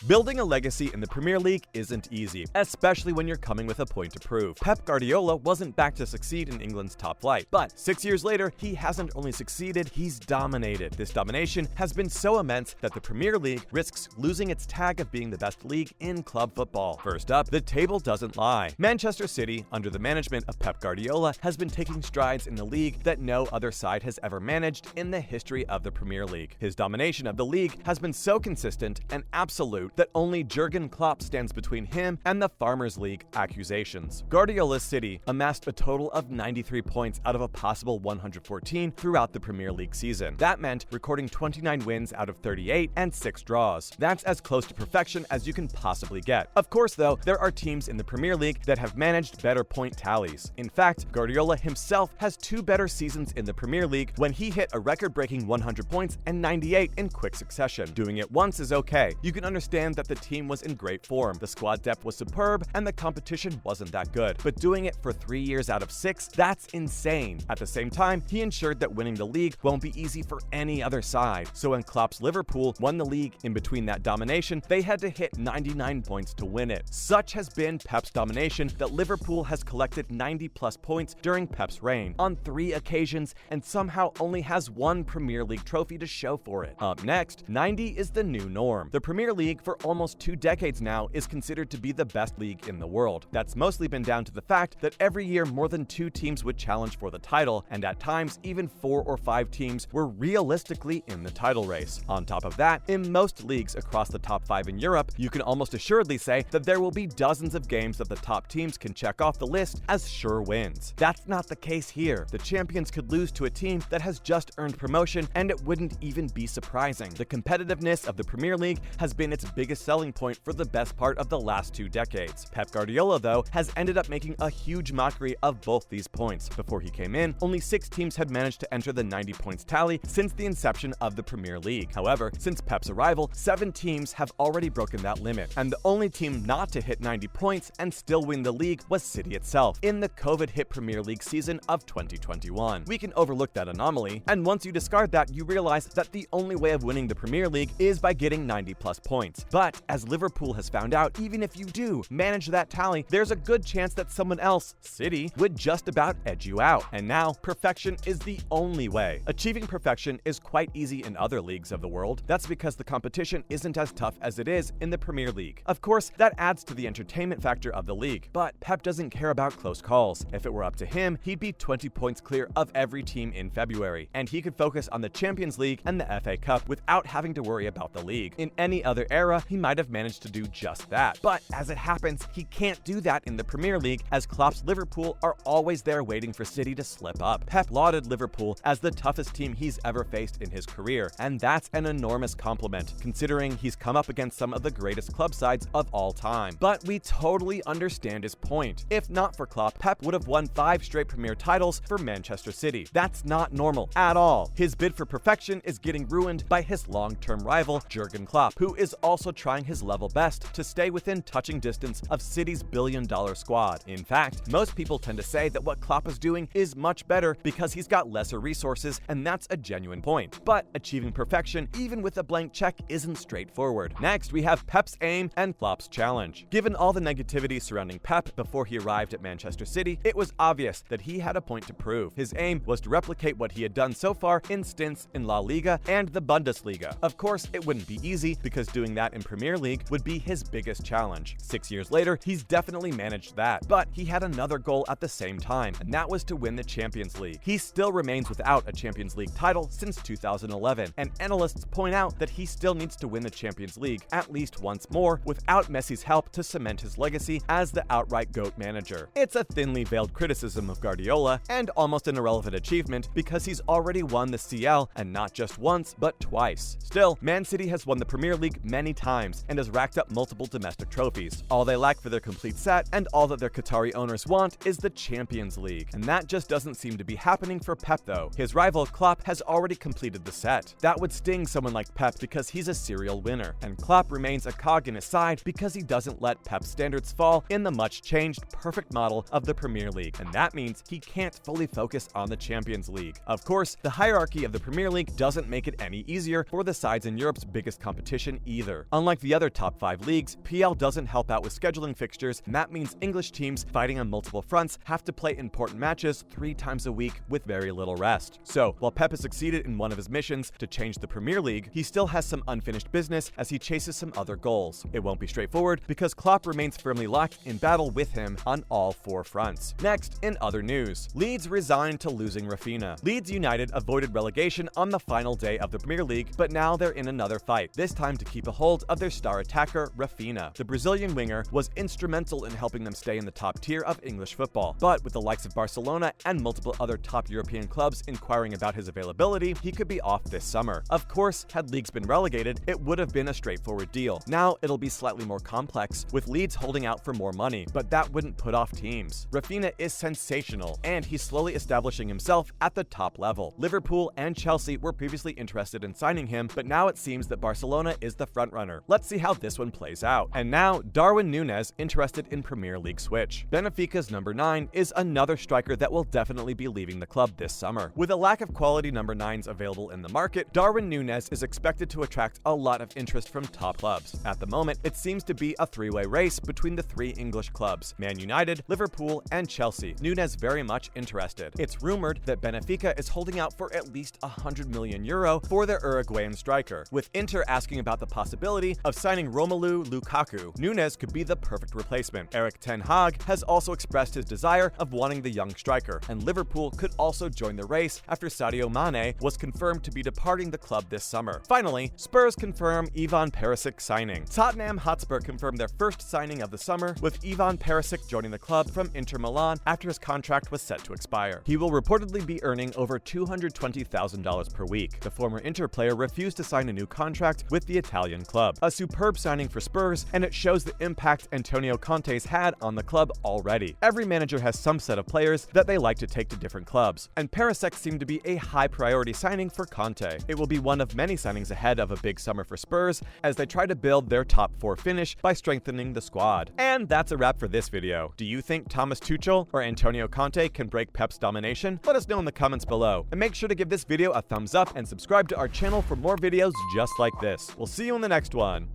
Building a legacy in the Premier League isn't easy, especially when you're coming with a point to prove. Pep Guardiola wasn't back to succeed in England's top flight, but 6 years later, he hasn't only succeeded, he's dominated. This domination has been so immense that the Premier League risks losing its tag of being the best league in club football. First up, the table doesn't lie. Manchester City, under the management of Pep Guardiola, has been taking strides in the league that no other side has ever managed in the history of the Premier League. His domination of the league has been so consistent and absolute that only Jurgen Klopp stands between him and the Farmers League accusations. Guardiola's City amassed a total of 93 points out of a possible 114 throughout the Premier League season. That meant recording 29 wins out of 38 and 6 draws. That's as close to perfection as you can possibly get. Of course, though, there are teams in the Premier League that have managed better point tallies. In fact, Guardiola himself has 2 better seasons in the Premier League when he hit a record-breaking 100 points and 98 in quick succession. Doing it once is okay. You can understand that the team was in great form, the squad depth was superb, and the competition wasn't that good. But doing it for 3 years out of 6, that's insane. At the same time, he ensured that winning the league won't be easy for any other side. So when Klopp's Liverpool won the league in between that domination, they had to hit 99 points to win it. Such has been Pep's domination that Liverpool has collected 90+ points during Pep's reign on 3 occasions and somehow only has 1 Premier League trophy to show for it. Up next, 90 is the new norm. The Premier League for almost 2 decades now is considered to be the best league in the world. That's mostly been down to the fact that every year more than 2 teams would challenge for the title, and at times even 4 or 5 teams were realistically in the title race. On top of that, in most leagues across the top 5 in Europe, you can almost assuredly say that there will be dozens of games that the top teams can check off the list as sure wins. That's not the case here. The champions could lose to a team that has just earned promotion, and it wouldn't even be surprising. The competitiveness of the Premier League has been its biggest selling point for the best part of the last 2 decades. Pep Guardiola, though, has ended up making a huge mockery of both these points. Before he came in, only 6 teams had managed to enter the 90 points tally since the inception of the Premier League. However, since Pep's arrival, 7 teams have already broken that limit, and the only team not to hit 90 points and still win the league was City itself in the COVID-hit Premier League season of 2021. We can overlook that anomaly, and once you discard that, you realize that the only way of winning the Premier League is by getting 90+ points. But as Liverpool has found out, even if you do manage that tally, there's a good chance that someone else, City, would just about edge you out. And now, perfection is the only way. Achieving perfection is quite easy in other leagues of the world. That's because the competition isn't as tough as it is in the Premier League. Of course, that adds to the entertainment factor of the league, but Pep doesn't care about close calls. If it were up to him, he'd be 20 points clear of every team in February, and he could focus on the Champions League and the FA Cup without having to worry about the league. In any other era, he might have managed to do just that. But as it happens, he can't do that in the Premier League, as Klopp's Liverpool are always there waiting for City to slip up. Pep lauded Liverpool as the toughest team he's ever faced in his career, and that's an enormous compliment, considering he's come up against some of the greatest club sides of all time. But we totally understand his point. If not for Klopp, Pep would have won 5 straight Premier titles for Manchester City. That's not normal at all. His bid for perfection is getting ruined by his long-term rival, Jurgen Klopp, who is also trying his level best to stay within touching distance of City's billion-dollar squad. In fact, most people tend to say that what Klopp is doing is much better because he's got lesser resources, and that's a genuine point. But achieving perfection, even with a blank check, isn't straightforward. Next, we have Pep's aim and Klopp's challenge. Given all the negativity surrounding Pep before he arrived at Manchester City, it was obvious that he had a point to prove. His aim was to replicate what he had done so far in stints in La Liga and the Bundesliga. Of course, it wouldn't be easy because doing that in Premier League would be his biggest challenge. 6 years later, he's definitely managed that, but he had another goal at the same time, and that was to win the Champions League. He still remains without a Champions League title since 2011, and analysts point out that he still needs to win the Champions League at least once more without Messi's help to cement his legacy as the outright GOAT manager. It's a thinly veiled criticism of Guardiola, and almost an irrelevant achievement because he's already won the CL, and not just once, but twice. Still, Man City has won the Premier League many times and has racked up multiple domestic trophies. All they lack for their complete set, and all that their Qatari owners want, is the Champions League. And that just doesn't seem to be happening for Pep, though. His rival, Klopp, has already completed the set. That would sting someone like Pep because he's a serial winner, and Klopp remains a cog in his side because he doesn't let Pep's standards fall in the much-changed, perfect model of the Premier League, and that means he can't fully focus on the Champions League. Of course, the hierarchy of the Premier League doesn't make it any easier for the sides in Europe's biggest competition either. Unlike the other top 5 leagues, PL doesn't help out with scheduling fixtures, and that means English teams fighting on multiple fronts have to play important matches 3 times a week with very little rest. So, while Pep has succeeded in one of his missions to change the Premier League, he still has some unfinished business as he chases some other goals. It won't be straightforward because Klopp remains firmly locked in battle with him on all 4 fronts. Next, in other news, Leeds resigned to losing Raphinha. Leeds United avoided relegation on the final day of the Premier League, but now they're in another fight, this time to keep a hold of their star attacker, Raphinha. The Brazilian winger was instrumental in helping them stay in the top tier of English football, but with the likes of Barcelona and multiple other top European clubs inquiring about his availability, he could be off this summer. Of course, had leagues been relegated, it would have been a straightforward deal. Now it'll be slightly more complex, with Leeds holding out for more money, but that wouldn't put off teams. Raphinha is sensational, and he's slowly establishing himself at the top level. Liverpool and Chelsea were previously interested in signing him, but now it seems that Barcelona is the frontrunner. Let's see how this one plays out. And now, Darwin Núñez interested in Premier League switch. Benfica's number 9 is another striker that will definitely be leaving the club this summer. With a lack of quality number 9s available in the market, Darwin Núñez is expected to attract a lot of interest from top clubs. At the moment, it seems to be a 3-way race between the 3 English clubs, Man United, Liverpool, and Chelsea. Núñez very much interested. It's rumored that Benfica is holding out for at least €100 million for their Uruguayan striker, with Inter asking about the possibility of signing Romelu Lukaku. Núñez could be the perfect replacement. Erik ten Hag has also expressed his desire of wanting the young striker, and Liverpool could also join the race after Sadio Mane was confirmed to be departing the club this summer. Finally, Spurs confirm Ivan Perisic signing. Tottenham Hotspur confirmed their first signing of the summer, with Ivan Perisic joining the club from Inter Milan after his contract was set to expire. He will reportedly be earning over $220,000 per week. The former Inter player refused to sign a new contract with the Italian club. A superb signing for Spurs, and it shows the impact Antonio Conte's had on the club already. Every manager has some set of players that they like to take to different clubs, and Perisic seemed to be a high priority signing for Conte. It will be one of many signings ahead of a big summer for Spurs as they try to build their top 4 finish by strengthening the squad. And that's a wrap for this video. Do you think Thomas Tuchel or Antonio Conte can break Pep's domination? Let us know in the comments below, and make sure to give this video a thumbs up and subscribe to our channel for more videos just like this. We'll see you in the next one.